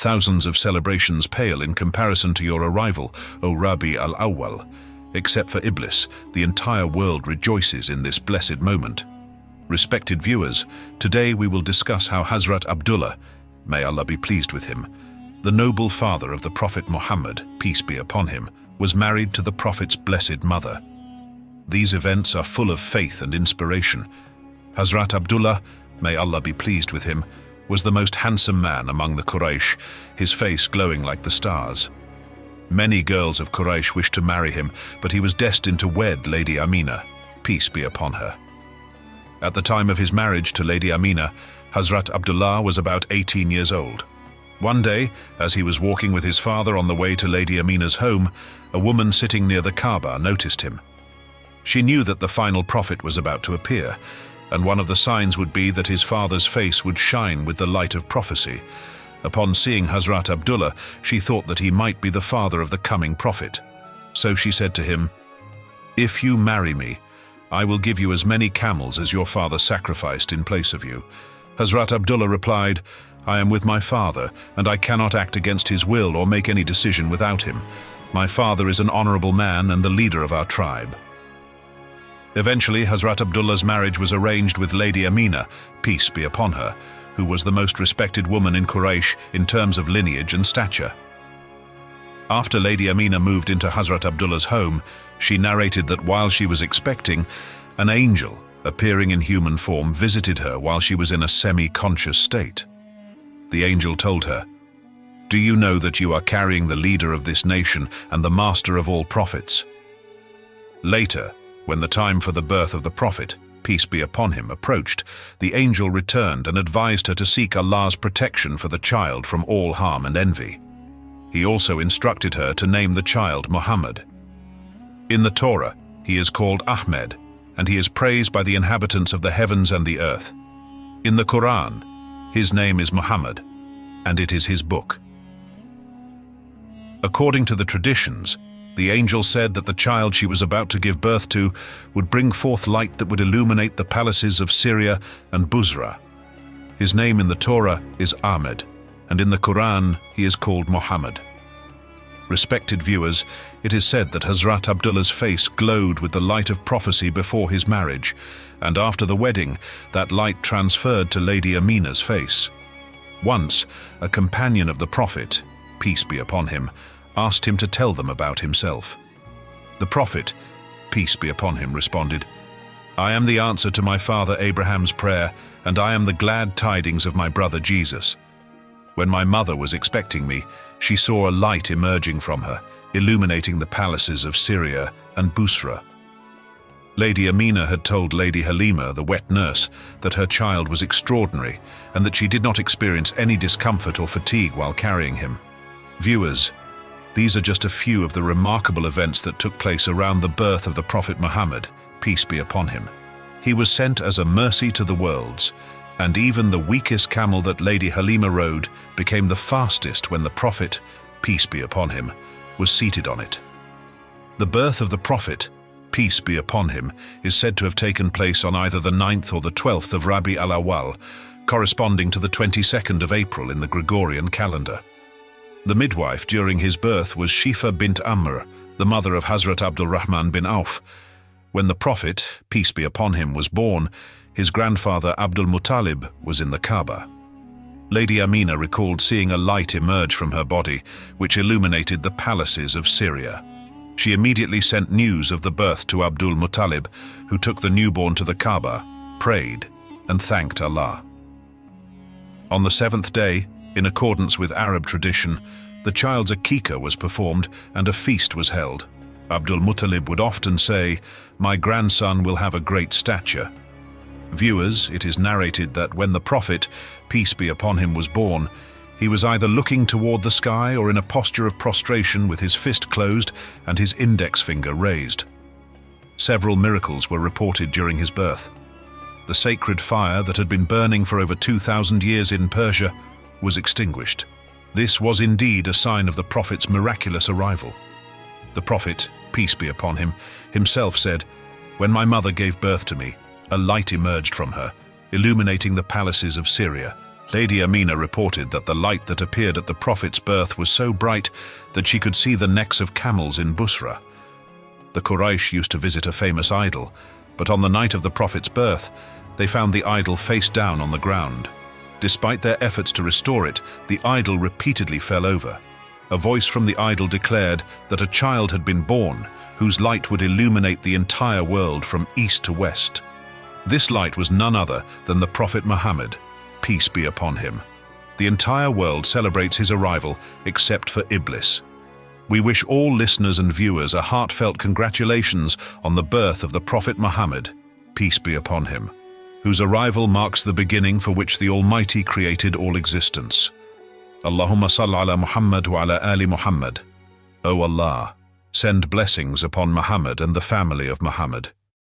Thousands of celebrations pale in comparison to your arrival, O Rabi Ul Awal. Except for Iblis, the entire world rejoices in this blessed moment. Respected viewers, today we will discuss how Hazrat Abdullah, may Allah be pleased with him, the noble father of the Prophet Muhammad, peace be upon him, was married to the Prophet's blessed mother. These events are full of faith and inspiration. Hazrat Abdullah, may Allah be pleased with him, was the most handsome man among the Quraysh, his face glowing like the stars. Many girls of Quraysh wished to marry him, but he was destined to wed Lady Amina, peace be upon her. At the time of his marriage to Lady Amina, Hazrat Abdullah was about 18 years old. One day, as he was walking with his father on the way to Lady Amina's home, a woman sitting near the Kaaba noticed him. She knew that the final prophet was about to appear, and one of the signs would be that his father's face would shine with the light of prophecy. Upon seeing Hazrat Abdullah, she thought that he might be the father of the coming prophet. So she said to him, "If you marry me, I will give you as many camels as your father sacrificed in place of you." Hazrat Abdullah replied, "I am with my father, and I cannot act against his will or make any decision without him. My father is an honorable man and the leader of our tribe." Eventually, Hazrat Abdullah's marriage was arranged with Lady Amina, peace be upon her, who was the most respected woman in Quraysh in terms of lineage and stature. After Lady Amina moved into Hazrat Abdullah's home, she narrated that while she was expecting, an angel, appearing in human form, visited her while she was in a semi-conscious state. The angel told her, "Do you know that you are carrying the leader of this nation and the master of all prophets?" Later, when the time for the birth of the prophet, peace be upon him, approached, the angel returned and advised her to seek Allah's protection for the child from all harm and envy. He also instructed her to name the child Muhammad. In the Torah, he is called Ahmed, and he is praised by the inhabitants of the heavens and the earth. In the Quran, his name is Muhammad, and it is his book. According to the traditions, the angel said that the child she was about to give birth to would bring forth light that would illuminate the palaces of Syria and Busra. His name in the Torah is Ahmed, and in the Quran he is called Muhammad. Respected viewers, it is said that Hazrat Abdullah's face glowed with the light of prophecy before his marriage, and after the wedding, that light transferred to Lady Amina's face. Once, a companion of the Prophet, peace be upon him, asked him to tell them about himself. The Prophet, peace be upon him, responded, "I am the answer to my father Abraham's prayer, and I am the glad tidings of my brother Jesus. When my mother was expecting me, she saw a light emerging from her, illuminating the palaces of Syria and Busra." Lady Amina had told Lady Halima, the wet nurse, that her child was extraordinary and that she did not experience any discomfort or fatigue while carrying him. Viewers, these are just a few of the remarkable events that took place around the birth of the Prophet Muhammad, peace be upon him. He was sent as a mercy to the worlds, and even the weakest camel that Lady Halima rode became the fastest when the Prophet, peace be upon him, was seated on it. The birth of the Prophet, peace be upon him, is said to have taken place on either the 9th or the 12th of Rabi Ul Awal, corresponding to the 22nd of April in the Gregorian calendar. The midwife during his birth was Shifa bint Amr, the mother of Hazrat Abdul Rahman bin Auf. When the Prophet, peace be upon him, was born, his grandfather Abdul Muttalib was in the Kaaba. Lady Amina recalled seeing a light emerge from her body, which illuminated the palaces of Syria. She immediately sent news of the birth to Abdul Muttalib, who took the newborn to the Kaaba, prayed, and thanked Allah. On the 7th day, in accordance with Arab tradition, the child's akika was performed and a feast was held. Abdul Muttalib would often say, "My grandson will have a great stature." Viewers, it is narrated that when the Prophet, peace be upon him, was born, he was either looking toward the sky or in a posture of prostration with his fist closed and his index finger raised. Several miracles were reported during his birth. The sacred fire that had been burning for over 2,000 years in Persia was extinguished. This was indeed a sign of the Prophet's miraculous arrival. The Prophet, peace be upon him, himself said, "When my mother gave birth to me, a light emerged from her, illuminating the palaces of Syria, Lady Amina reported that the light that appeared at the Prophet's birth was so bright that she could see the necks of camels in Busra. The Quraysh used to visit a famous idol, but on the night of the Prophet's birth, they found the idol face down on the ground. Despite their efforts to restore it, the idol repeatedly fell over. A voice from the idol declared that a child had been born, whose light would illuminate the entire world from east to west. This light was none other than the Prophet Muhammad, peace be upon him. The entire world celebrates his arrival except for Iblis. We wish all listeners and viewers a heartfelt congratulations on the birth of the Prophet Muhammad, peace be upon him, whose arrival marks the beginning for which the Almighty created all existence. Allahumma salli ala Muhammad wa ala ali Muhammad. O Allah, send blessings upon Muhammad and the family of Muhammad.